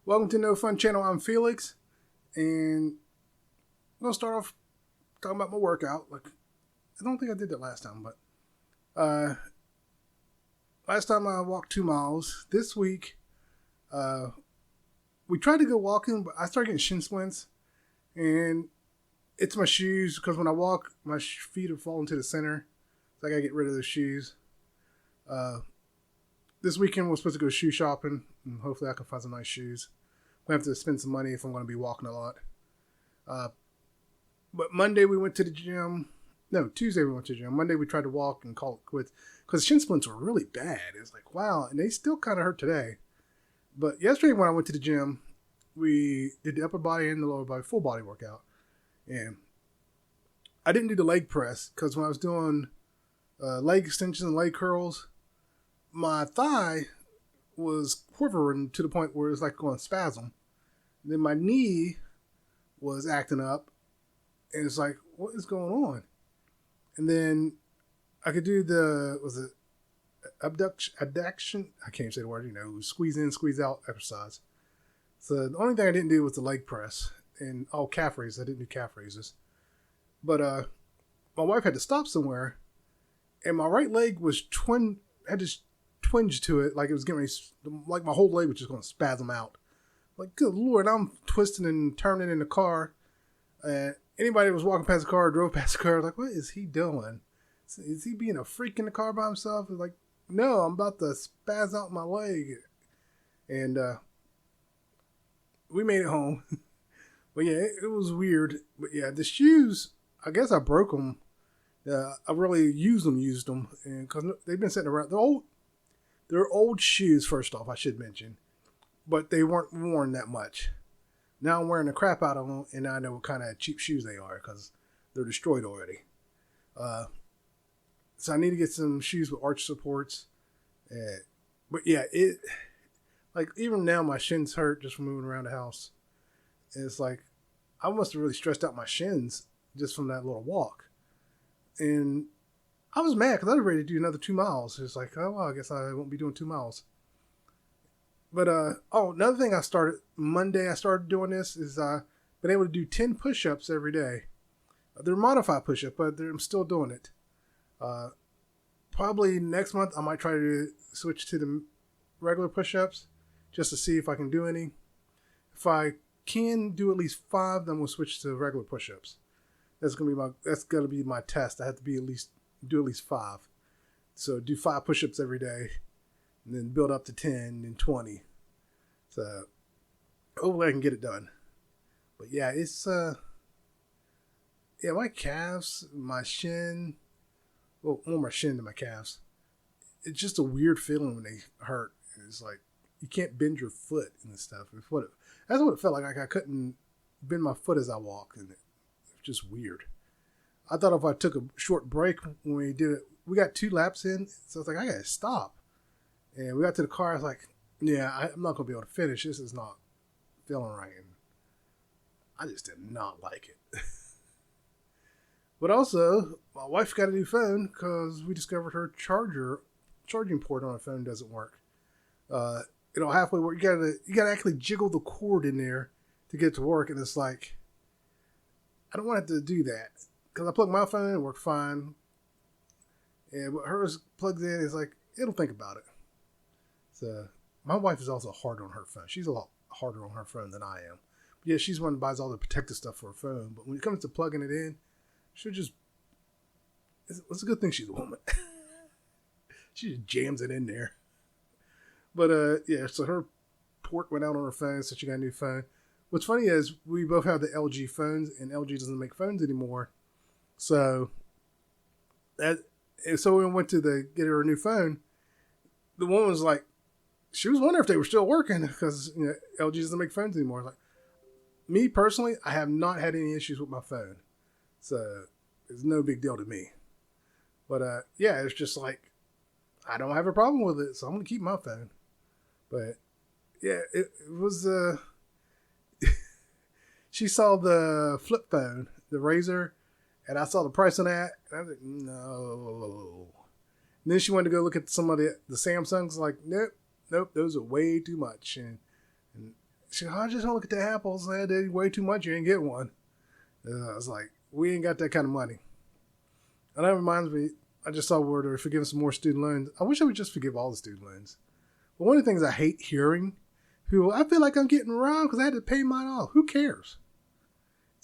Welcome to No Fun Channel. I'm Felix, and I'm gonna start off talking about my workout. I don't think I did that last time, but last time I walked 2 miles. This week, we tried to go walking, but I started getting shin splints, and it's my shoes because when I walk, my feet are falling to the center, so I gotta get rid of those shoes. This weekend we're supposed to go shoe shopping, and hopefully I can find some nice shoes. I have to spend some money if I'm going to be walking a lot. But Monday we went to the gym. No, Tuesday we went to the gym. Monday we tried to walk and call it quits because shin splints were really bad. It's like, wow, and they still kind of hurt today. But yesterday when I went to the gym, we did the upper body and the lower body full body workout. And I didn't do the leg press because when I was doing leg extensions and leg curls, my thigh was quivering to the point where it was like going spasm. And then my knee was acting up, and it's like, what is going on? And then I could do abduction? I can't even say the word, squeeze in, squeeze out exercise. So the only thing I didn't do was the leg press and calf raises. I didn't do calf raises. But my wife had to stop somewhere, and my right leg was had this twinge to it, like it was getting ready, like my whole leg was just going to spasm out. Like, good Lord, I'm twisting and turning in the car. Anybody that was walking past the car or drove past the car was like, what is he doing? Is he being a freak in the car by himself? It's like, no, I'm about to spaz out my leg. And we made it home. But yeah, it was weird. But yeah, the shoes, I guess I broke them. I really used them, and because they've been sitting around. They're old shoes, first off, I should mention, but they weren't worn that much. Now I'm wearing the crap out of them, and I know what kind of cheap shoes they are because they're destroyed already. So I need to get some shoes with arch supports. But yeah, even now my shins hurt just from moving around the house. And it's like, I must have really stressed out my shins just from that little walk. And I was mad because I was ready to do another 2 miles. It's like, oh, well, I guess I won't be doing 2 miles. But, another thing Monday I started doing this is I've been able to do 10 push-ups every day. They're modified push-ups, but I'm still doing it. Probably next month I might try to switch to the regular push-ups just to see if I can do any. If I can do at least 5, then we'll switch to regular push-ups. That's gonna be my test. I have to do at least 5. So do 5 push-ups every day, and then build up to 10 and 20. So hopefully I can get it done. But yeah, it's my calves, my shin, well, more my shin than my calves. It's just a weird feeling when they hurt. It's like you can't bend your foot and stuff. That's what it felt like. Like I couldn't bend my foot as I walk, and it was just weird. I thought if I took a short break when we did it, we got 2 laps in, so I was like, I gotta stop. And we got to the car, I was like, yeah, I'm not gonna be able to finish. This is not feeling right. And I just did not like it. But also, my wife got a new phone because we discovered her charging port on her phone doesn't work. Halfway where you gotta actually jiggle the cord in there to get it to work, and it's like, I don't want to have to do that. Because I plug my phone in, it worked fine. And what hers plugs in is like, it'll think about it. So, my wife is also hard on her phone. She's a lot harder on her phone than I am. But yeah, she's one that buys all the protective stuff for her phone. But when it comes to plugging it in, it's a good thing she's a woman. She just jams it in there. But so her port went out on her phone, so she got a new phone. What's funny is we both have the LG phones, and LG doesn't make phones anymore. So when we went to get her a new phone, the woman was like, she was wondering if they were still working because LG doesn't make phones anymore. Like, me personally, I have not had any issues with my phone, so it's no big deal to me. But it's just like, I don't have a problem with it, so I'm gonna keep my phone. But yeah, it was she saw the flip phone, the Razor, and I saw the price on that, and I was like, no. And then she wanted to go look at some of the Samsungs, like, nope, those are way too much. And She goes, I just don't look at the apples. They're way too much. You ain't get one. And I was like, we ain't got that kind of money. And that reminds me, I just saw word they're forgiving some more student loans. I wish I would just forgive all the student loans. But one of the things I hate hearing, people, I feel like I'm getting robbed because I had to pay mine off. Who cares?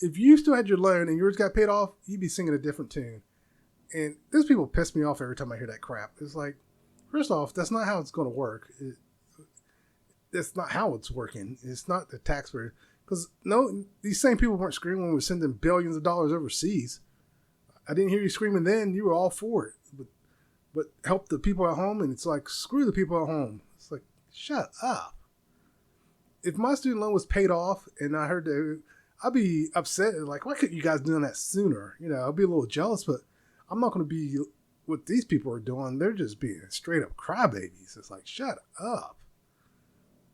If you still had your loan and yours got paid off, you'd be singing a different tune. And those people piss me off every time I hear that crap. It's like, first off, that's not how it's going to work. That's not how it's working. It's not the taxpayer. Because no, these same people weren't screaming when we were sending billions of dollars overseas. I didn't hear you screaming then. You were all for it. But help the people at home, and it's like, screw the people at home. It's like, shut up. If my student loan was paid off and I heard that, I'd be upset. Like, why couldn't you guys do that sooner? You know, I'd be a little jealous, but I'm not going to be what these people are doing. They're just being straight up crybabies. It's like, shut up.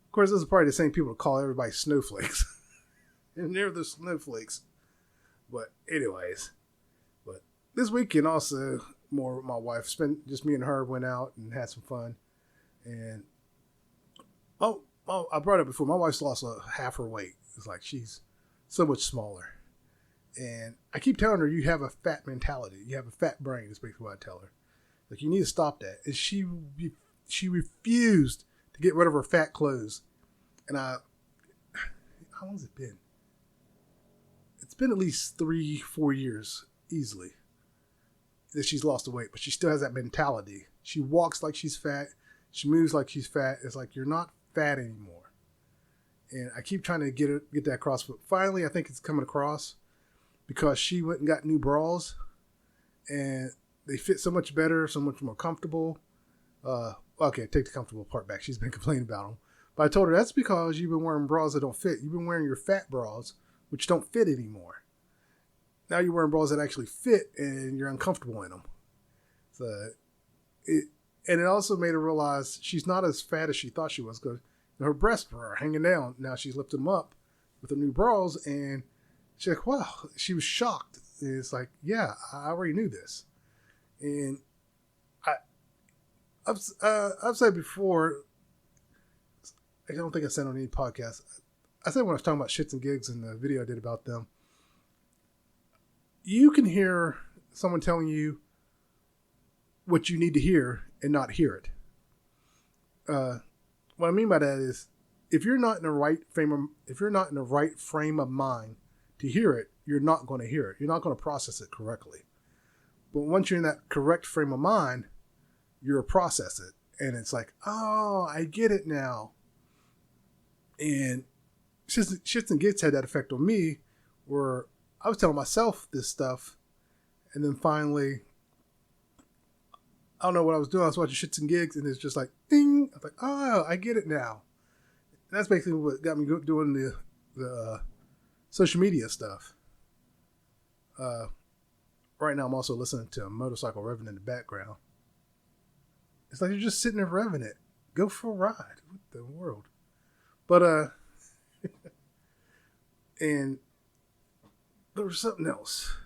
Of course, those are probably the same people that call everybody snowflakes. And they're the snowflakes. But anyways, this weekend also, more with my wife, just me and her went out and had some fun. And I brought it before. My wife's lost half her weight. It's like she's so much smaller. And I keep telling her, you have a fat mentality. You have a fat brain, is basically what I tell her. Like, you need to stop that. And she refused to get rid of her fat clothes. And how long has it been? It's been at least 3-4 years, easily, that she's lost the weight. But she still has that mentality. She walks like she's fat. She moves like she's fat. It's like, you're not fat anymore. And I keep trying to get that across. But finally, I think it's coming across. Because she went and got new bras, and they fit so much better, so much more comfortable. Okay, take the comfortable part back. She's been complaining about them. But I told her that's because you've been wearing bras that don't fit. You've been wearing your fat bras, which don't fit anymore. Now you're wearing bras that actually fit, and you're uncomfortable in them. So it also made her realize she's not as fat as she thought she was, because her breasts were hanging down. Now she's lifted them up with the new bras, and she's like, wow, she was shocked. And it's like, yeah, I already knew this. And I've said before, I don't think I said on any podcast, I said when I was talking about shits and gigs in the video I did about them, you can hear someone telling you what you need to hear and not hear it. What I mean by that is, if you're not in the right frame of mind to hear it, you're not going to hear it. You're not going to process it correctly. But once you're in that correct frame of mind, you'll process it. And it's like, oh, I get it now. And Shits and Gigs had that effect on me, where I was telling myself this stuff, and then finally, I don't know what I was doing. I was watching Shits and Gigs, and it's just like, ding. I was like, oh, I get it now. And that's basically what got me doing the social media stuff. Right now, I'm also listening to a motorcycle revving in the background. It's like you're just sitting there revving it. Go for a ride. What the world? But, and there was something else.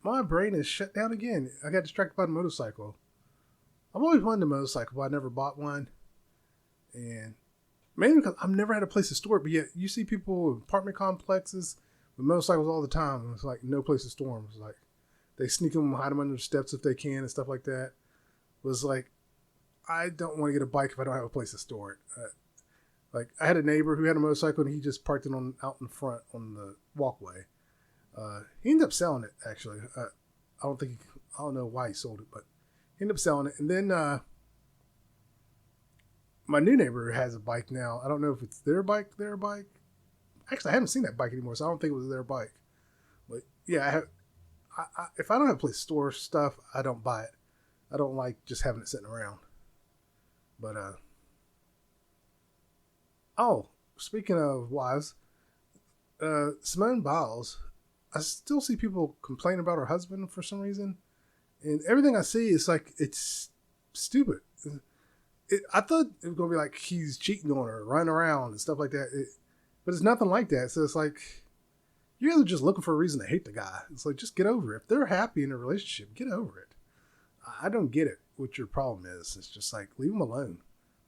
My brain is shut down again. I got distracted by the motorcycle. I've always wanted a motorcycle, but I never bought one. And mainly because I've never had a place to store it. But yet, you see people in apartment complexes with motorcycles all the time. And it's like no place to store them. It's like they sneak them, hide them under the steps if they can and stuff like that. It was like, I don't want to get a bike if I don't have a place to store it. Like, I had a neighbor who had a motorcycle, and he just parked it out in front on the walkway. He ended up selling it, actually. I don't know why he sold it, but he ended up selling it. And then my new neighbor has a bike now. I don't know if it's their bike. Actually, I haven't seen that bike anymore, so I don't think it was their bike. But yeah, if I don't have a place to store stuff, I don't buy it. I don't like just having it sitting around. But speaking of wives, Simone Biles, I still see people complain about her husband for some reason, and everything I see is like, it's stupid. I thought it was gonna be like he's cheating on her, running around and stuff like that, but it's nothing like that. So it's like, you guys are just looking for a reason to hate the guy. It's like, just get over it. If they're happy in a relationship, get over it. I don't get it. What your problem is? It's just like leave them alone,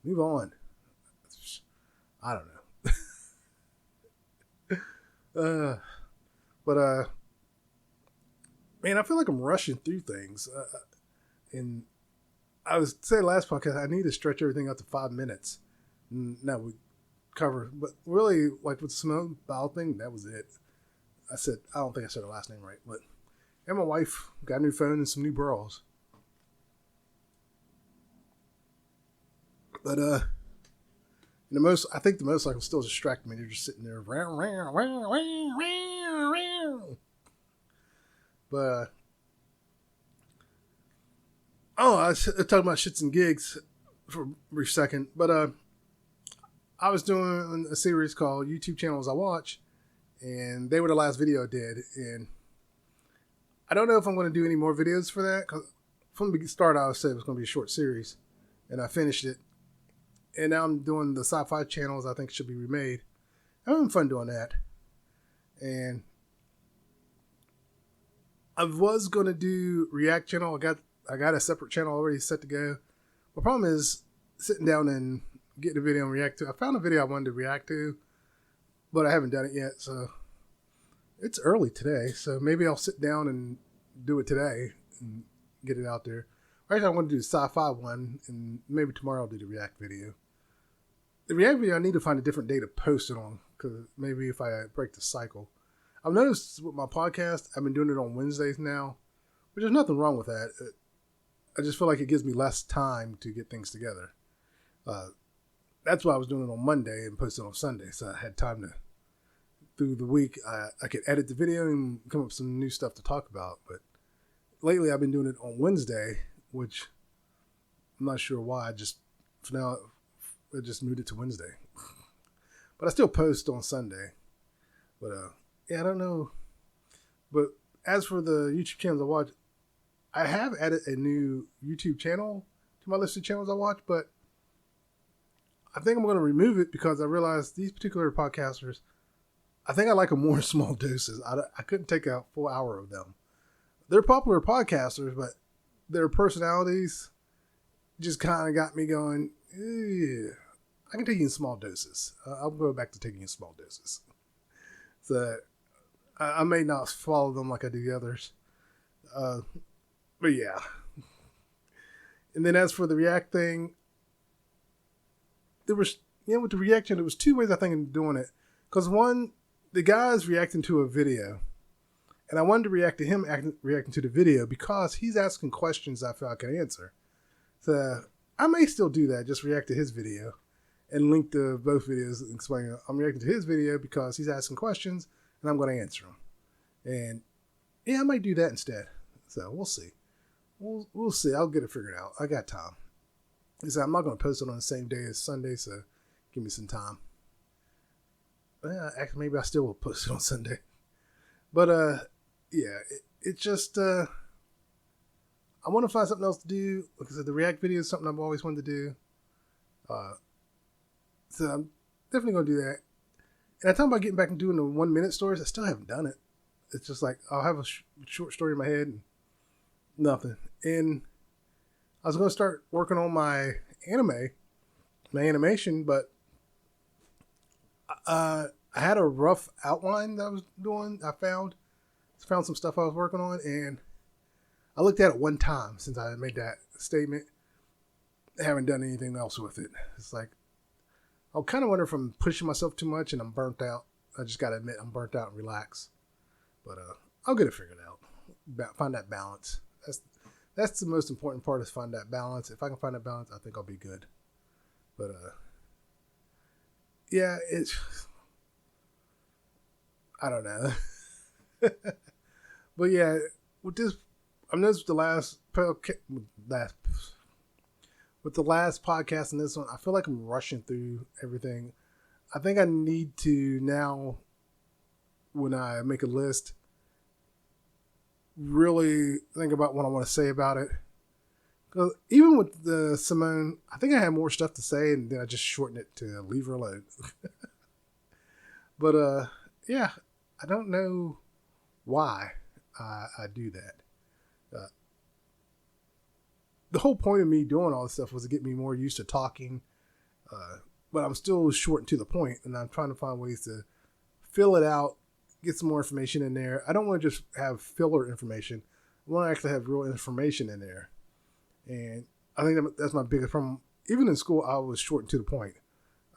move on. I don't know. But man, I feel like I'm rushing through things. And I was saying last podcast, I need to stretch everything out to 5 minutes. Now we cover, but really, like with the Simone Biles thing, that was it. I don't think I said her last name right, but and my wife got a new phone and some new bras. But I think the motorcycle still distracted me. They're just sitting there, but I was talking about shits and gigs for a brief second, but I was doing a series called YouTube Channels I Watch, and they were the last video I did, and I don't know if I'm going to do any more videos for that, because from the start I said it was going to be a short series, and I finished it, and now I'm doing the sci-fi channels I think should be remade. I'm having fun doing that, and I was going to do React channel. I got a separate channel already set to go. The problem is sitting down and getting a video and react to. I found a video I wanted to react to, but I haven't done it yet, so it's early today, so maybe I'll sit down and do it today and get it out there. Actually, I want to do the sci-fi one, and maybe tomorrow I'll do the React video. The React video, I need to find a different day to post it on, because maybe if I break the cycle. I've noticed with my podcast, I've been doing it on Wednesdays now, which there's nothing wrong with that. I just feel like it gives me less time to get things together. That's why I was doing it on Monday and posting on Sunday, so I had time to, through the week, I could edit the video and come up with some new stuff to talk about. But lately I've been doing it on Wednesday, which I'm not sure why. For now, I just moved it to Wednesday. But I still post on Sunday. But yeah, I don't know. But as for the YouTube channels I watch, I have added a new YouTube channel to my list of channels I watch, but I think I'm going to remove it because I realized these particular podcasters, I think I like them more in small doses. I couldn't take a full hour of them. They're popular podcasters, but their personalities just kind of got me going, I can take you in small doses. I'll go back to taking in small doses. So I may not follow them like I do the others. But yeah. And then as for the React thing, there was, with the reaction, there was two ways I think of doing it. Because one, the guy's reacting to a video. And I wanted to react to him reacting to the video because he's asking questions I feel I can answer. So I may still do that, just react to his video and link to both videos and explain I'm reacting to his video because he's asking questions and I'm going to answer them. And yeah, I might do that instead. So we'll see. We'll see. I'll get it figured out. I got time. So I'm not going to post it on the same day as Sunday, so give me some time. Actually, maybe I still will post it on Sunday. But yeah, it just I want to find something else to do. Like I said, the React video is something I've always wanted to do. So I'm definitely going to do that. And I talk about getting back and doing the 1 minute stories. I still haven't done it. It's just like I'll have a short story in my head and nothing. And I was going to start working on my animation, but I had a rough outline that I was doing. I found some stuff I was working on, and I looked at it one time since I made that statement. I haven't done anything else with it. It's like, I kind of wonder if I'm pushing myself too much and I'm burnt out. I just got to admit I'm burnt out and relax. But I'll get it figured out. Find that balance. That's the most important part, is find that balance. If I can find that balance, I think I'll be good. But yeah, I don't know. But yeah, with this, I noticed the last podcast and this one, I feel like I'm rushing through everything. I think I need to now, when I make a list, really think about what I want to say about it. Because even with the Simone, I think I had more stuff to say, and then I just shortened it to leave her alone. But yeah, I don't know why I do that. the whole point of me doing all this stuff was to get me more used to talking, but I'm still short and to the point, and I'm trying to find ways to fill it out, get some more information in there. I don't want to just have filler information. I want to actually have real information in there. And I think that's my biggest problem. Even in school, I was short and to the point.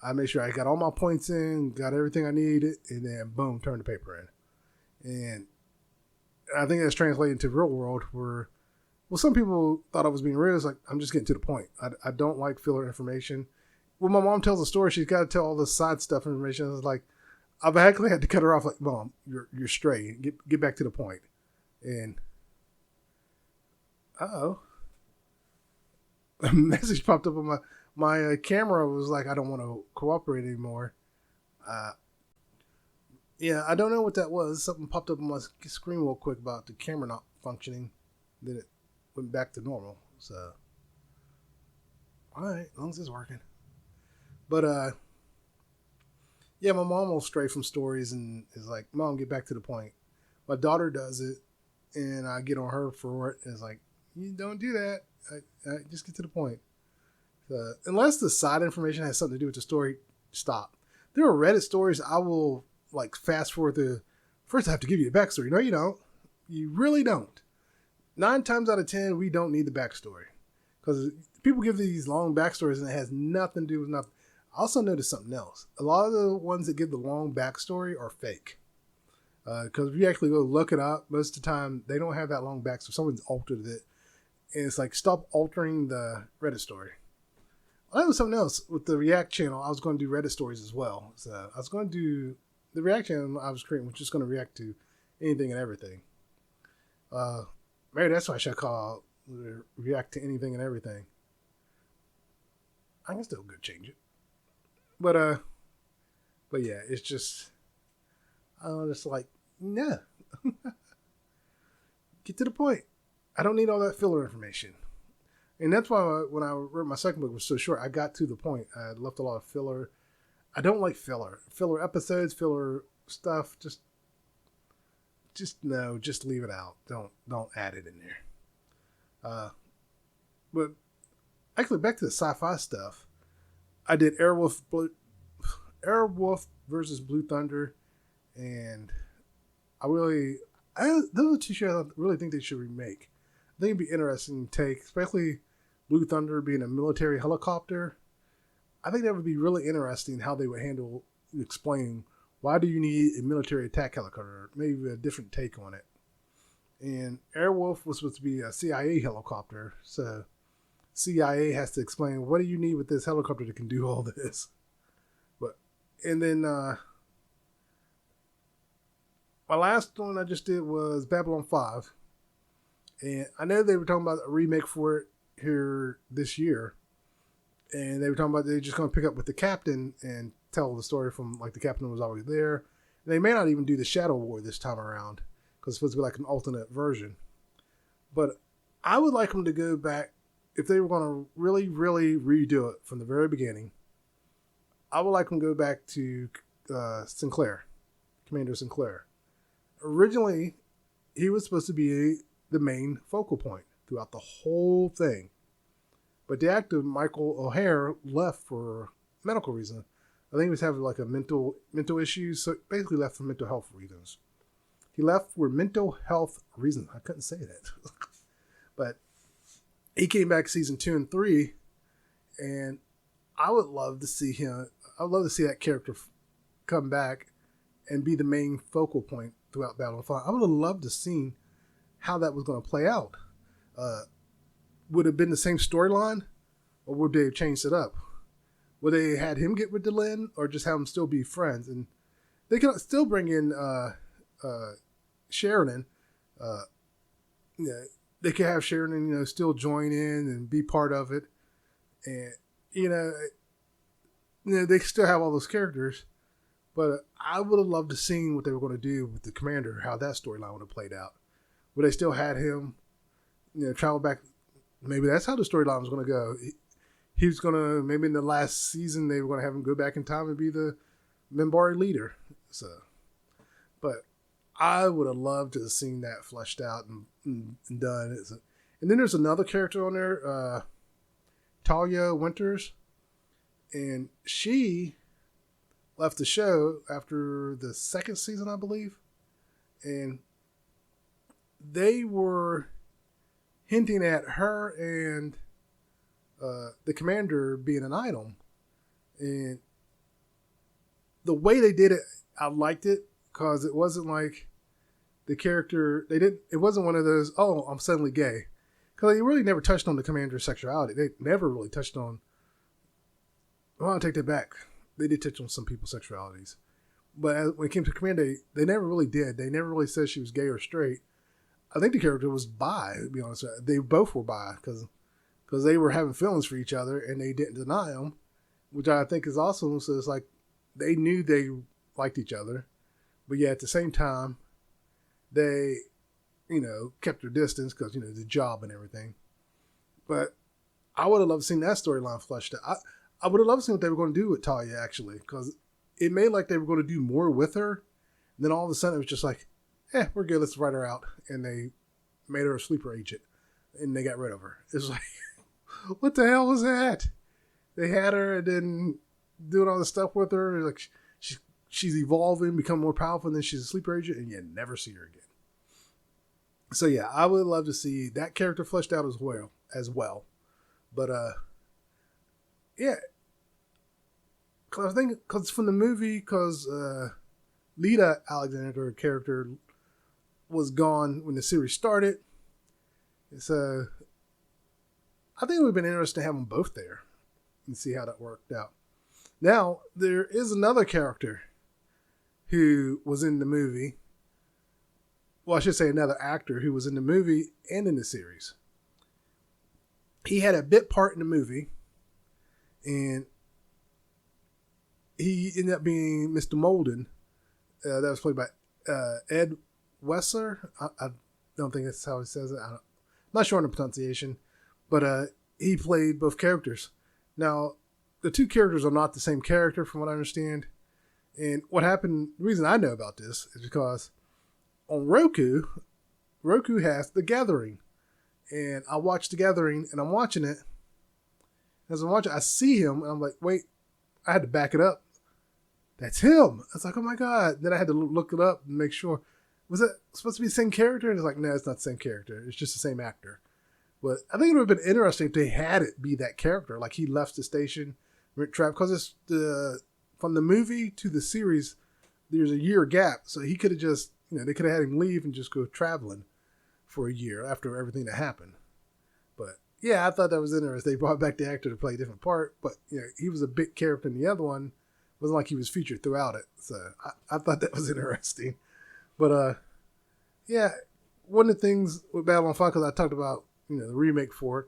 I made sure I got all my points in, got everything I needed, and then boom, turned the paper in. And I think that's translated to real world where, well, some people thought I was being real. It's like, I'm just getting to the point. I don't like filler information. When my mom tells a story, she's got to tell all the side stuff information. It's like, I've actually had to cut her off. Like, Mom, you're straight. Get back to the point. And a message popped up on my camera. Was like, I don't want to cooperate anymore. Yeah, I don't know what that was. Something popped up on my screen real quick about the camera not functioning. Then it went back to normal. So, all right, as long as it's working. But yeah, my mom will stray from stories and is like, Mom, get back to the point. My daughter does it, and I get on her for it. And it's like, you don't do that. I just get to the point. Unless the side information has something to do with the story, stop. There are Reddit stories I will like fast forward to. First, I have to give you the backstory. No, you don't. You really don't. 9 times out of 10, we don't need the backstory because people give these long backstories and it has nothing to do with nothing. I also noticed something else. A lot of the ones that give the long backstory are fake. Because if you actually go look it up, most of the time they don't have that long backstory. Someone's altered it. And it's like, stop altering the Reddit story. Well, that was something else. With the React channel, I was going to do Reddit stories as well. So I was going to do the React channel I was creating, was just going to react to anything and everything. Maybe that's why I should call React to anything and everything. I can still go change it. But yeah, it's just, it's like, nah. Get to the point. I don't need all that filler information. And that's why when I wrote my second book, it was so short. I got to the point. I left a lot of filler. I don't like filler. Filler episodes, filler stuff. Just no, just leave it out. Don't add it in there. But actually, back to the sci-fi stuff. I did Airwolf versus Blue Thunder, and those are 2 shows I really think they should remake. I think it'd be interesting to take, especially Blue Thunder being a military helicopter. I think that would be really interesting how they would explain why do you need a military attack helicopter, maybe a different take on it. And Airwolf was supposed to be a CIA helicopter, so CIA has to explain, what do you need with this helicopter that can do all this? And then my last one I just did was Babylon 5. And I know they were talking about a remake for it here this year. And they were talking about they're just going to pick up with the captain and tell the story from like the captain was always there. And they may not even do the Shadow War this time around because it's supposed to be like an alternate version. But I would like them to go back, if they were going to really, really redo it from the very beginning, I would like them to go back to Sinclair, Commander Sinclair. Originally, he was supposed to be the main focal point throughout the whole thing. But the actor, Michael O'Hare, left for medical reasons. I think he was having like a mental issues, so basically left for mental health reasons. He left for mental health reasons. I couldn't say that. But he came back season 2 and 3, and I would love to see him. I would love to see that character come back and be the main focal point throughout Babylon 5. I would have loved to see how that was going to play out. Would it have been the same storyline, or would they have changed it up? Would they had him get with Delenn, or just have them still be friends? And they could still bring in Sheridan. They could have Sheridan, still join in and be part of it, and they still have all those characters. But I would have loved to see what they were going to do with the commander, how that storyline would have played out. Would they still had him, travel back? Maybe that's how the storyline was going to go. He was going to, maybe in the last season, they were going to have him go back in time and be the Minbari leader. So, but I would have loved to have seen that fleshed out and done. And then there's another character on there, Talia Winters, and she left the show after the second season, I believe, and they were hinting at her and the commander being an item, and the way they did it, I liked it because it wasn't like the character it wasn't one of those, oh, I'm suddenly gay, because they really never touched on the commander's sexuality. They never really touched on, well, I'll take that back, they did touch on some people's sexualities, but when it came to commander, they never really did. They never really said she was gay or straight. I think the character was bi, to be honest. They both were bi because they were having feelings for each other and they didn't deny them, which I think is awesome. So it's like they knew they liked each other, but yeah, at the same time, they, kept their distance because, the job and everything. But I would have loved to see that storyline fleshed out. I would have loved to see what they were going to do with Talia, actually, because it made like they were going to do more with her. And then all of a sudden it was just like, we're good, let's write her out. And they made her a sleeper agent and they got rid of her. It's like, what the hell was that? They had her and then doing all this stuff with her. Like she's evolving, becoming more powerful, and then she's a sleeper agent, and you never see her again. So yeah, I would love to see that character fleshed out as well. But yeah, because I think because from the movie, because Lita Alexander character was gone when the series started, so I think it would have been interesting to have them both there and see how that worked out. Now, there is another character who was in the movie. Well, I should say another actor who was in the movie and in the series. He had a bit part in the movie, and he ended up being Mr. Molden. That was played by Ed Wessler. I don't think that's how he says it. I'm not sure on the pronunciation, but he played both characters. Now, the two characters are not the same character from what I understand. And what happened, the reason I know about this is because on Roku has The Gathering. And I watched The Gathering and I'm watching it. As I'm watching, I see him and I'm like, wait, I had to back it up. That's him. I was like, oh my God. Then I had to look it up and make sure. Was it supposed to be the same character? And it's like, no, it's not the same character. It's just the same actor. But I think it would have been interesting if they had it be that character. Like he left the station, went travel. Because it's from the movie to the series, there's a year gap. So he could have just, they could have had him leave and just go traveling for a year after everything that happened. But yeah, I thought that was interesting. They brought back the actor to play a different part. But he was a big character in the other one. It wasn't like he was featured throughout it. So I thought that was interesting. But yeah, one of the things with Babylon 5, because I talked about, the remake for it.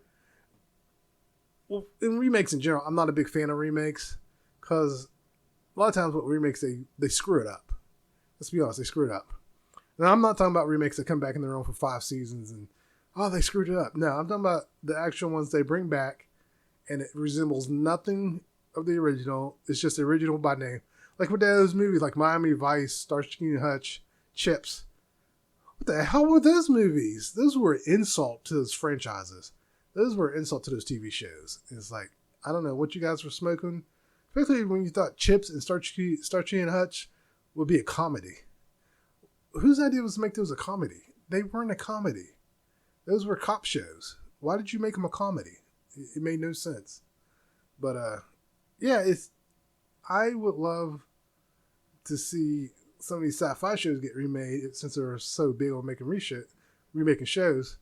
Well, in remakes in general, I'm not a big fan of remakes because a lot of times with remakes, they screw it up. Let's be honest, they screw it up. Now, I'm not talking about remakes that come back in their own for 5 seasons and, they screwed it up. No, I'm talking about the actual ones they bring back and it resembles nothing of the original. It's just the original by name. Like with those movies like Miami Vice, Starsky and Hutch, Chips. What the hell were those movies? Those were an insult to those franchises. Those were an insult to those TV shows. It's like, I don't know what you guys were smoking, especially when you thought Chips and Starsky and Hutch would be a comedy. Whose idea was to make those a comedy? They weren't a comedy. Those were cop shows. Why did you make them a comedy? It made no sense. But yeah, I would love to see some of these sci-fi shows get remade since they're so big on remaking shows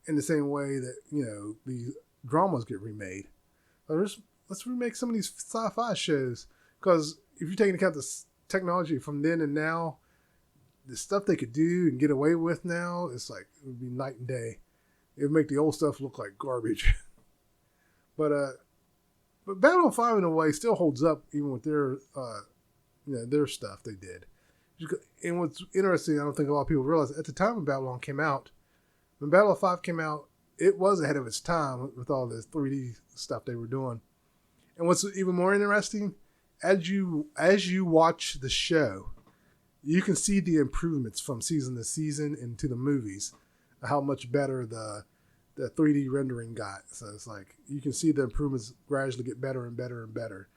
in the same way that, these dramas get remade. Let's remake some of these sci-fi shows, because if you take into account the technology from then and now, the stuff they could do and get away with now, it's like, it would be night and day. It would make the old stuff look like garbage. But Babylon 5 in a way still holds up even with their stuff they did. And what's interesting, I don't think a lot of people realize, at the time when Babylon came out, when Babylon 5 came out, it was ahead of its time with all this 3D stuff they were doing. And what's even more interesting, as you watch the show, you can see the improvements from season to season into the movies, how much better the the 3D rendering got. So it's like you can see the improvements gradually get better and better and better.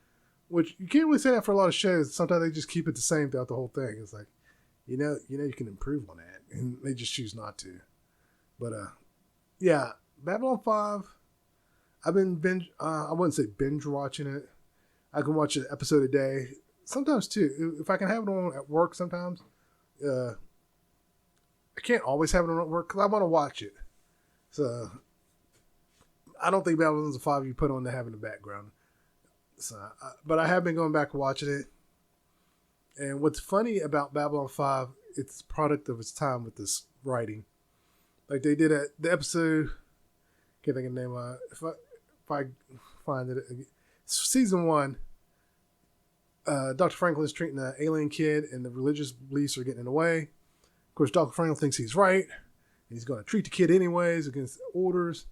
Which you can't really say that for a lot of shows. Sometimes they just keep it the same throughout the whole thing. It's like, you can improve on that, and they just choose not to. But yeah, Babylon 5. I've been I wouldn't say binge watching it. I can watch an episode a day, sometimes two. If I can have it on at work, sometimes. I can't always have it on at work because I want to watch it. So I don't think Babylon's 5 you put on to have in the background. So, but I have been going back and watching it. And what's funny about Babylon 5, it's a product of its time with this writing. Like they did the episode, can't think of the name. If I find it, season 1, Dr. Franklin's treating an alien kid, and the religious beliefs are getting in the way. Of course, Dr. Franklin thinks he's right, and he's going to treat the kid anyways against orders.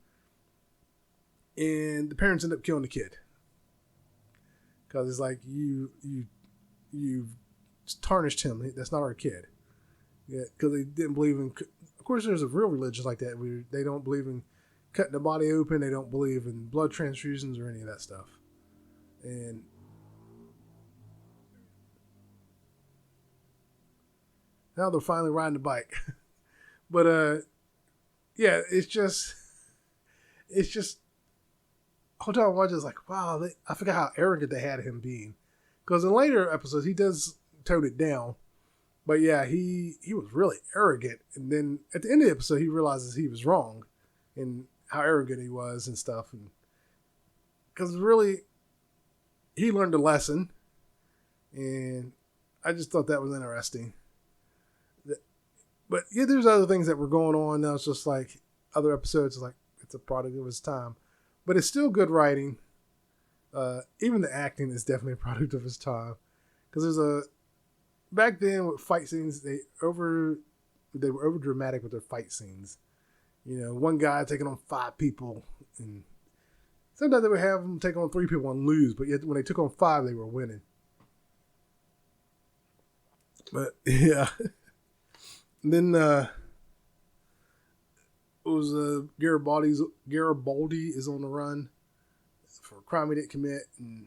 And the parents end up killing the kid because it's like you tarnished him. That's not our kid. Yeah, because they didn't believe in. Of course, there's a real religion like that where they don't believe in cutting the body open. They don't believe in blood transfusions or any of that stuff. And now they're finally riding the bike. But yeah, it's just whole time I watch it's like, wow, I forgot how arrogant they had him being. Because in later episodes he does tone it down. But yeah, he was really arrogant. And then at the end of the episode he realizes he was wrong and how arrogant he was and stuff. And because really he learned a lesson. And I just thought that was interesting. But yeah, there's other things that were going on. Now it's just like other episodes, like it's a product of its time. But it's still good writing. Even the acting is definitely a product of its time. Because back then with fight scenes, they were over dramatic with their fight scenes. You know, one guy taking on 5 people, and sometimes they would have them take on 3 people and lose. But yet when they took on 5, they were winning. But yeah. And then it was Garibaldi is on the run for a crime he didn't commit, and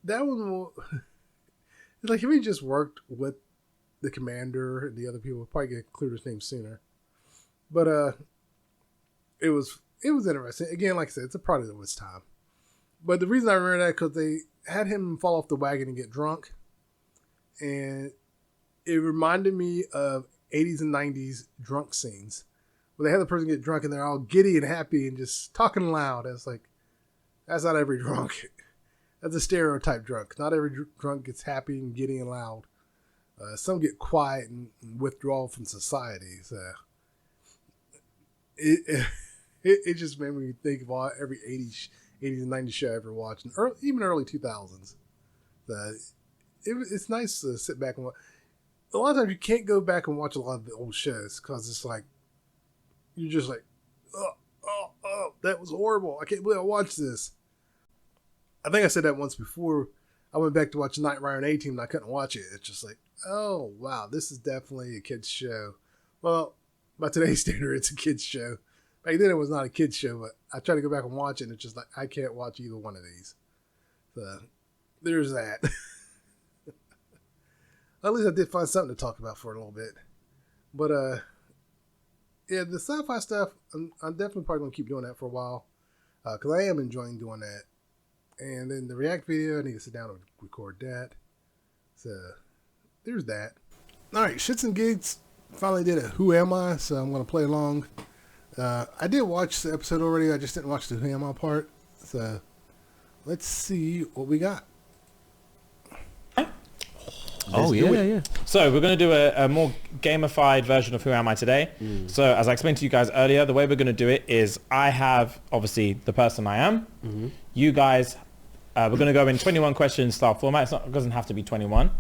that was more like if he just worked with the commander and the other people, probably get cleared his name sooner. But it was interesting. Again, like I said, it's a product of its time. But the reason I remember that because they had him fall off the wagon and get drunk. And it reminded me of 80s and 90s drunk scenes where they have the person get drunk and they're all giddy and happy and just talking loud. It's like, that's not every drunk. That's a stereotype drunk. Not every drunk gets happy and giddy and loud. Some get quiet and withdraw from society. So it just made me think of every 80s and 90s show I ever watched, and even early 2000s. It's nice to sit back and watch. A lot of times you can't go back and watch a lot of the old shows because it's like, you're just like, oh, that was horrible. I can't believe I watched this. I think I said that once before. I went back to watch Knight Rider and A-Team and I couldn't watch it. It's just like, oh, wow, this is definitely a kid's show. Well, by today's standard, it's a kid's show. Back then it was not a kid's show, but I try to go back and watch it and it's just like, I can't watch either one of these. So, there's that. At least I did find something to talk about for a little bit. But, yeah, the sci-fi stuff, I'm definitely probably going to keep doing that for a while. Because I am enjoying doing that. And then the React video, I need to sit down and record that. So, there's that. Alright, Shits and Gigs finally did a Who Am I? So I'm going to play along. I did watch the episode already. I just didn't watch the Who Am I part. So, let's see what we got. Oh, yeah. So we're going to do a more gamified version of Who Am I today. So as I explained to you guys earlier, the way we're going to do it is I have, obviously, the person I am. Mm-hmm. You guys, we're going to go in 21 questions style format. It doesn't have to be 21.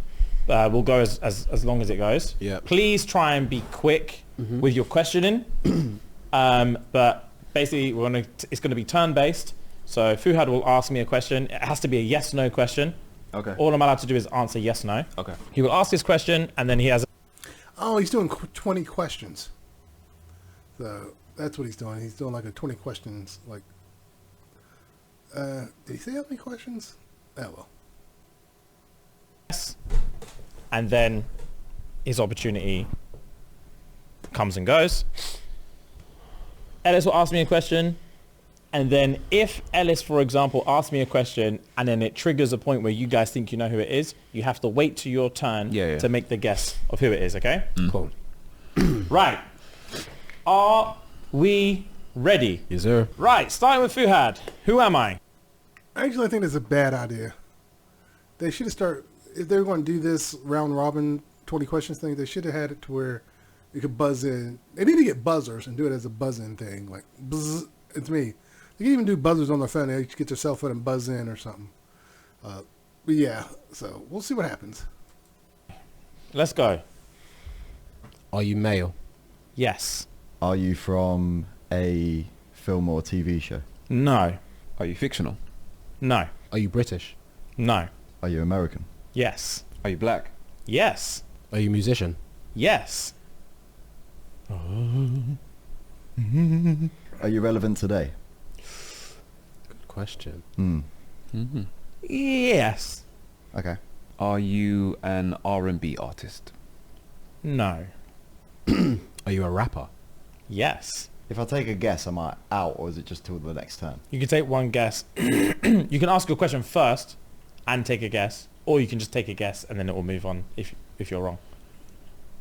We'll go as long as it goes. Yep. Please try and be quick with your questioning. But basically, it's going to be turn-based. So Fuhad will ask me a question. It has to be a yes-no question. Okay. All I'm allowed to do is answer yes, no. Okay. He will ask his question, and then he has... Oh, he's doing 20 questions. So that's what he's doing. He's doing like a 20 questions. Like, did he say how many questions? Oh well. Yes. And then his opportunity comes and goes. Ellis will ask me a question. And then if Ellis, for example, asks me a question and then it triggers a point where you guys think you know who it is, you have to wait to your turn to make the guess of who it is, okay? Cool. Right. Are we ready? Yes, sir. Right, starting with Fuhad. Who am I? Actually, I think that's a bad idea. They should have started, if they were going to do this round robin 20 questions thing, they should have had it to where you could buzz in. They need to get buzzers and do it as a buzz-in thing. Like, buzz, it's me. They can even do buzzers on their phone. They get their cell phone and buzz in or something. But yeah, so we'll see what happens. Let's go. Are you male? Yes. Are you from a film or TV show? No. Are you fictional? No. Are you British? No. Are you American? Yes. Are you black? Yes. Are you a musician? Yes. Are you relevant today? Good question. Yes. Okay. Are you an R&B artist? No. Are you a rapper? Yes. If I take a guess, am I out or is it just till the next turn? You can take one guess. You can ask a question first and take a guess, or you can just take a guess and then it will move on if you're wrong.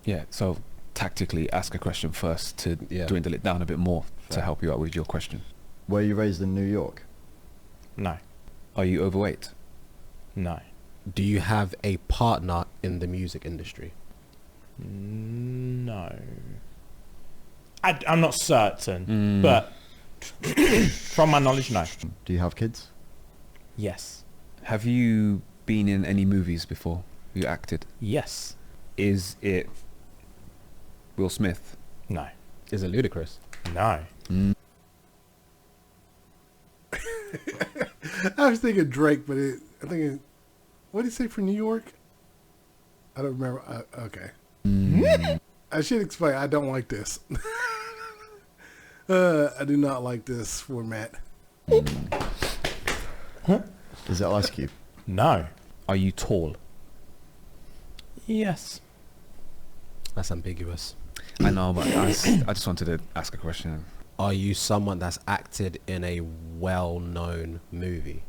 Yeah, so tactically ask a question first to dwindle it down a bit more to help you out with your question. Were you raised in New York? No. Are you overweight? No. Do you have a partner in the music industry? No. I'm not certain, but from my knowledge, no. Do you have kids? Yes. Have you been in any movies before? You acted? Yes. Is it Will Smith? No. Is it Ludacris? No. I was thinking Drake, but I think what did he say for New York? I don't remember. Okay. I should explain. I don't like this. I do not like this format. Is it Ice Cube? No. Are you tall? Yes. That's ambiguous. I know, but I just wanted to ask a question. Are you someone that's acted in a well-known movie?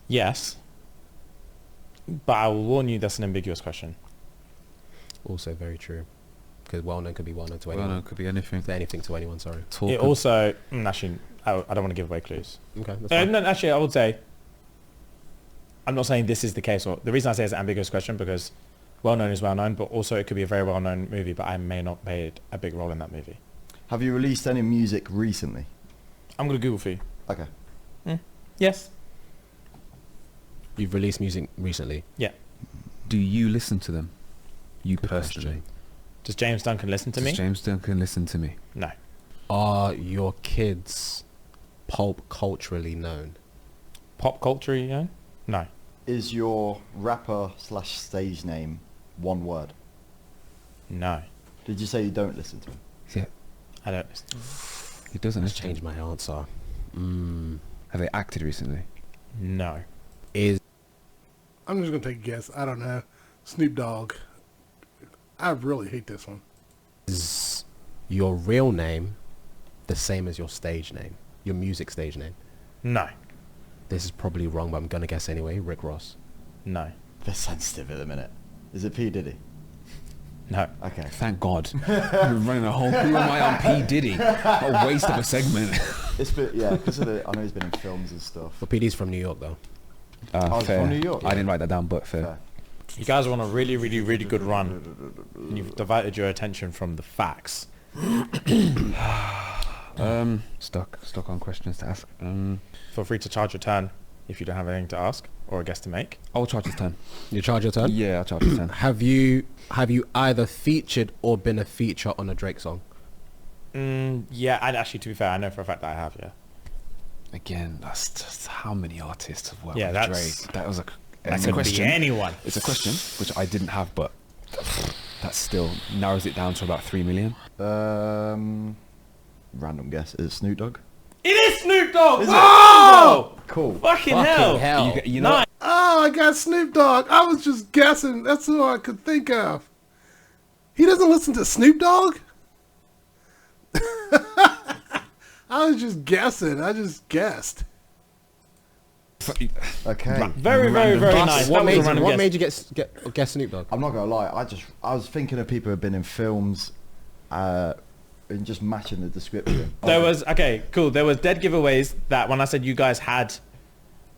Yes. But I will warn you, that's an ambiguous question. Also very true. Because well-known could be well-known to Well, anyone. no, it could be anything. Anything to anyone, sorry. Tall It could- also, actually, I don't want to give away clues. Okay, that's fine. No, actually, I would say, I'm not saying this is the case. Or the reason I say it's an ambiguous question because well-known is well-known, but also it could be a very well-known movie, but I may not played a big role in that movie. Have you released any music recently? I'm going to Google for you. Okay. Yes. You've released music recently? Yeah. Do you listen to them? You Good personally? question. Does James Duncan listen to Does me? James Duncan listen to me? No. Are your kids pulp culturally known? Pop culture, you know? No. Is your rapper / stage name one word? No. Did you say you don't listen to him? Yeah. I don't listen. He doesn't Let's listen. change my answer. Have they acted recently? No. Is I'm just gonna take a guess. I don't know. Snoop Dogg. I really hate this one. your real name the same as your stage name? Your music stage name? No. This is probably wrong, but I'm going to guess anyway. Rick Ross. No. They're sensitive at the minute. Is it P. Diddy? No. Okay. Thank God. We're running a whole who am I on P. Diddy? What a waste of a segment. It's been, yeah, because I know he's been in films and stuff. But PD's from New York, though. Oh, it's fair. from New York? I didn't write that down, but fair. Fair. You guys are on a really, really, really good run. And you've diverted your attention from the facts. Stuck on questions to ask. Feel free to charge your turn if you don't have anything to ask or a guess to make. I'll charge his 10. You charge your turn? Yeah, I'll charge his 10. Have you either featured or been a feature on a Drake song? Yeah, and actually, to be fair, I know for a fact that I have, yeah. Again, that's just how many artists have worked Yeah, with that's- Drake. That was a That it's a could question. be anyone. It's a question which I didn't have, but that still narrows it down to about 3 million. random guess. Is it Snoop Dogg? It is Snoop Dogg! Is it? Oh! Cool. Fucking hell! You know, Nice. Oh, I got Snoop Dogg. I was just guessing. That's who I could think of. He doesn't listen to Snoop Dogg? I was just guessing. I just guessed. Okay. Very, very, very nice. What That was a random guess. made you guess Snoop Dogg? I'm not gonna lie. I was thinking of people who've been in films, and just matching the description. There was There was dead giveaways that when I said you guys had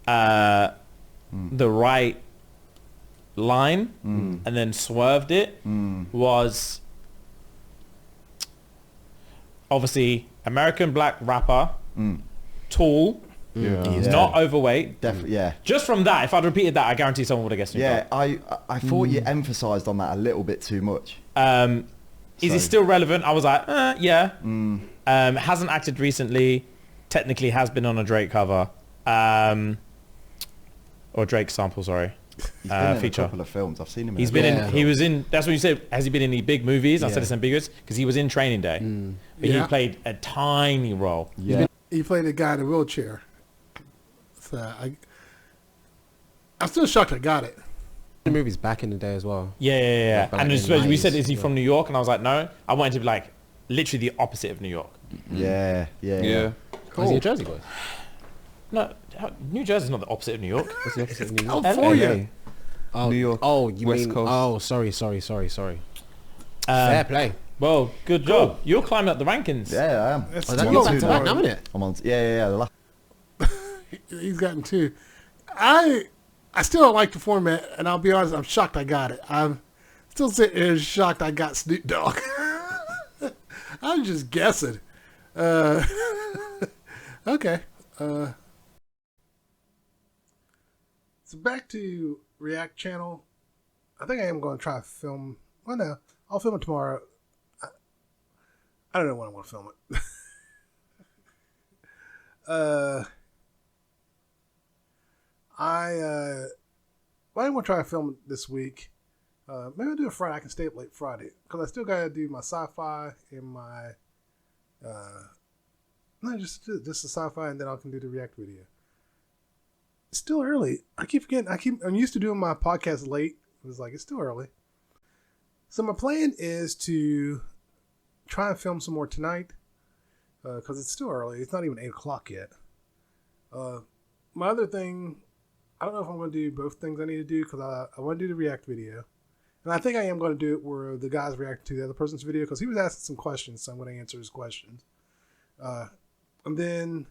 the right line and then swerved it was obviously American black rapper, tall, Yeah. not overweight. Definitely. Yeah. Just from that, if I'd repeated that, I guarantee someone would have guessed Snoop Yeah. Dogg. I thought you emphasised on that a little bit too much. Is he still relevant? I was like, yeah. Hasn't acted recently. Technically has been on a Drake cover. Or Drake sample, sorry. He's been in feature. a couple of films. I've seen him. He's been in, he was in, that's what you said, has he been in any big movies? I said it's ambiguous because he was in Training Day. But he played a tiny role. Yeah. He played a guy in a wheelchair. So I'm still shocked I got it. The movies back in the day as well. Yeah. Back And in as the we said, 90s, is he from New York? And I was like, no. I wanted to be like, literally the opposite of New York. Yeah. Cool. Is he a Jersey boy? No, New Jersey's not the opposite of New York. What's the opposite of New York? California. Oh, New York, Oh, you West mean? Coast. Oh, sorry. Fair play. Well, good job. You're climbing up the rankings. Yeah, I am. That's Oh, that two you're of back to them. back now, isn't it? I'm on. Yeah. The last. He's gotten two. I still don't like the format, and I'll be honest, I'm shocked I got it. I'm still sitting here shocked I got Snoop Dogg. I'm just guessing. Okay. So back to React channel. I think I am going to try to film. Well, no, I'll film it tomorrow. I don't know when I want to film it. I want to try to film it this week. Maybe I'll do it Friday. I can stay up late Friday because I still got to do my sci-fi and my no, just the sci-fi, and then I can do the React video. It's still early. I keep forgetting. I'm used to doing my podcast late. It was like it's still early. So my plan is to try and film some more tonight because it's still early. It's not even 8 o'clock yet. My other thing, I don't know if I'm going to do both things I need to do because I want to do the React video. And I think I am going to do it where the guy's reacting to the other person's video because he was asking some questions, so I'm going to answer his questions. And then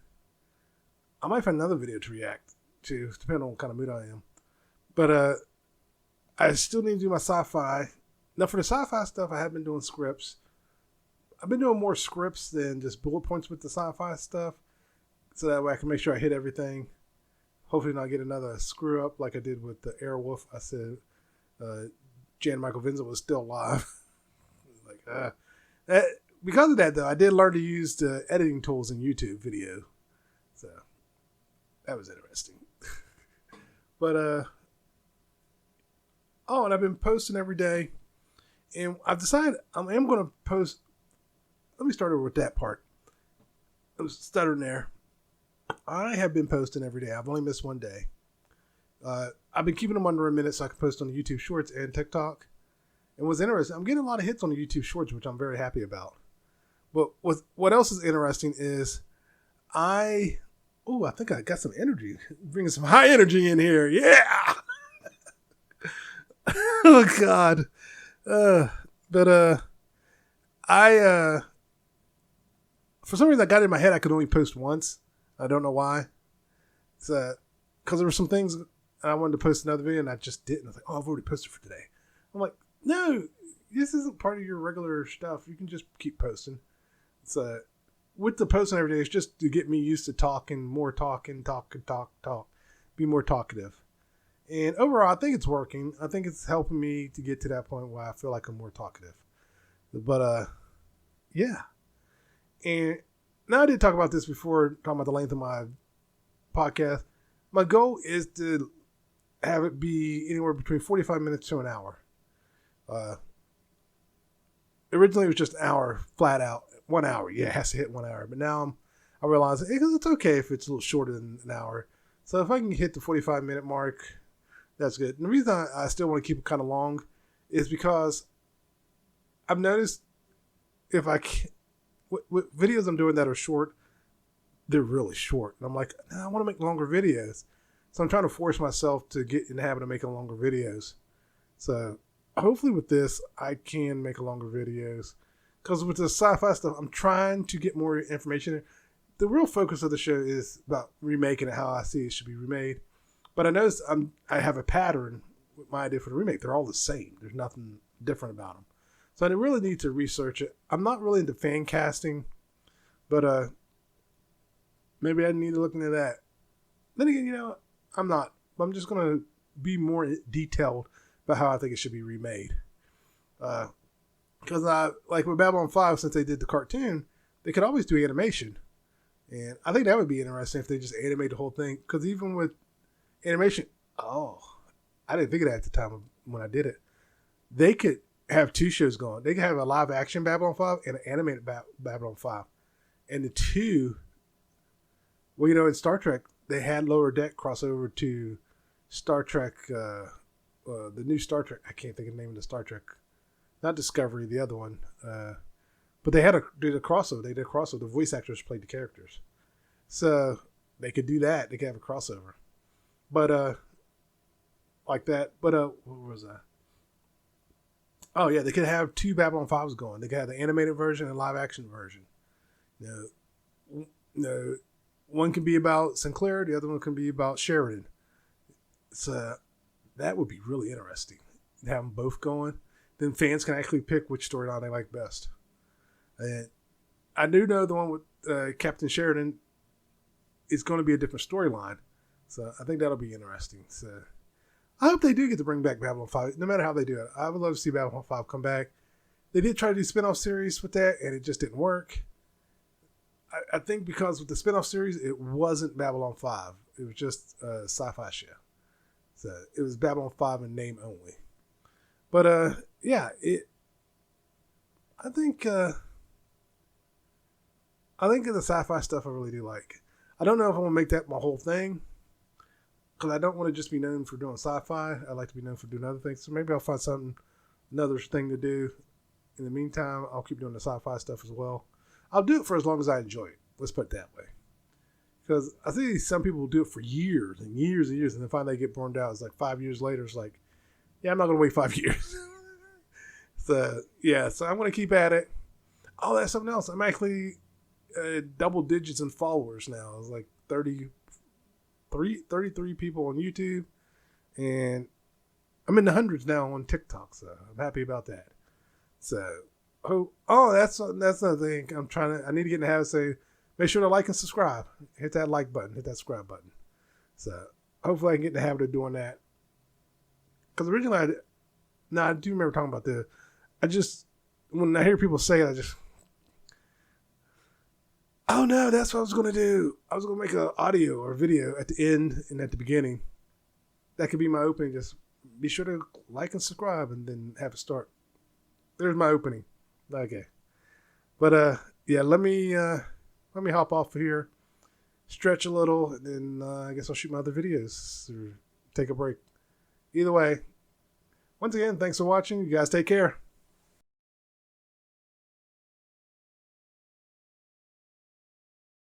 I might find another video to react to, depending on what kind of mood I am. But I still need to do my sci-fi. Now, for the sci-fi stuff, I have been doing scripts. I've been doing more scripts than just bullet points with the sci-fi stuff, so that way I can make sure I hit everything. Hopefully not get another screw up like I did with the Airwolf. I said Jan Michael Vincent was still alive. Because of that, though, I did learn to use the editing tools in YouTube video. So that was interesting. But, and I've been posting every day. And I've decided I am going to post. Let me start over with that part. I was stuttering there. I have been posting every day. I've only missed one day. I've been keeping them under a minute so I can post on the YouTube Shorts and TikTok. And what's interesting, I'm getting a lot of hits on the YouTube Shorts, which I'm very happy about. But what else is interesting is I think I got some energy. Bringing some high energy in here. Yeah! Oh, God. I for some reason I got it in my head I could only post once. I don't know why. It's because there were some things and I wanted to post another video and I just didn't. I was like, I've already posted for today. I'm like, no, this isn't part of your regular stuff. You can just keep posting. It's with the posting every day, it's just to get me used to talk, be more talkative. And overall, I think it's working. I think it's helping me to get to that point where I feel like I'm more talkative. But, yeah. And now I did talk about this before, talking about the length of my podcast. My goal is to have it be anywhere between 45 minutes to an hour. Originally, it was just an hour flat out. 1 hour. Yeah, it has to hit 1 hour. But now I realize it's okay if it's a little shorter than an hour. So if I can hit the 45-minute mark, that's good. And the reason I still want to keep it kind of long is because I've noticed if I can, with videos I'm doing that are short, they're really short. And I'm like, I want to make longer videos. So I'm trying to force myself to get in the habit of making longer videos. So hopefully with this, I can make longer videos. Because with the sci-fi stuff, I'm trying to get more information. The real focus of the show is about remaking it how I see it should be remade. But I noticed I have a pattern with my idea for the remake. They're all the same. There's nothing different about them. So I really need to research it. I'm not really into fan casting, but maybe I need to look into that. Then again, I'm not. I'm just going to be more detailed about how I think it should be remade. Because like with Babylon 5, since they did the cartoon, they could always do animation. And I think that would be interesting if they just animate the whole thing. Because even with animation, I didn't think of that at the time when I did it. They could have two shows going. They could have a live action Babylon 5 and an animated Babylon 5. And the two, well, in Star Trek, they had Lower Deck cross over to Star Trek, the new Star Trek. I can't think of the name of the Star Trek. Not Discovery, the other one. But they did a crossover. They did a crossover. The voice actors played the characters. So they could do that. They could have a crossover. But, like that. But, what was that? Oh, yeah, they could have two Babylon 5s going. They could have the animated version and live action version. One can be about Sinclair. The other one can be about Sheridan. So that would be really interesting. Have them both going. Then fans can actually pick which storyline they like best. And I do know the one with Captain Sheridan is going to be a different storyline. So I think that'll be interesting. So I hope they do get to bring back Babylon 5, no matter how they do it. I would love to see Babylon 5 come back. They did try to do spin-off series with that, and it just didn't work. I think because with the spin-off series, it wasn't Babylon 5. It was just a sci-fi show. So it was Babylon 5 in name only. But, yeah, I think the sci-fi stuff I really do like. I don't know if I want to make that my whole thing, because I don't want to just be known for doing sci-fi. I like to be known for doing other things. So maybe I'll find another thing to do. In the meantime, I'll keep doing the sci-fi stuff as well. I'll do it for as long as I enjoy it. Let's put it that way. Because I see some people do it for years and years and years, and then finally they get burned out. It's like 5 years later. It's like, yeah, I'm not going to wait 5 years. So, yeah, so I'm going to keep at it. Oh, that's something else. I'm actually double digits in followers now. It's like 33 people on YouTube, and I'm in the hundreds now on TikTok, so I'm happy about that. So, that's another thing. I need to get in the habit of saying, make sure to like and subscribe. Hit that like button, hit that subscribe button. So, hopefully I can get in the habit of doing that. Because originally, I do remember talking about this. When I hear people say it, oh no, that's what I was going to do. I was going to make an audio or video at the end and at the beginning. That could be my opening. Just be sure to like and subscribe and then have it start. There's my opening. Okay. But, yeah, let me hop off here, stretch a little, and then I guess I'll shoot my other videos or take a break. Either way, once again, thanks for watching. You guys take care.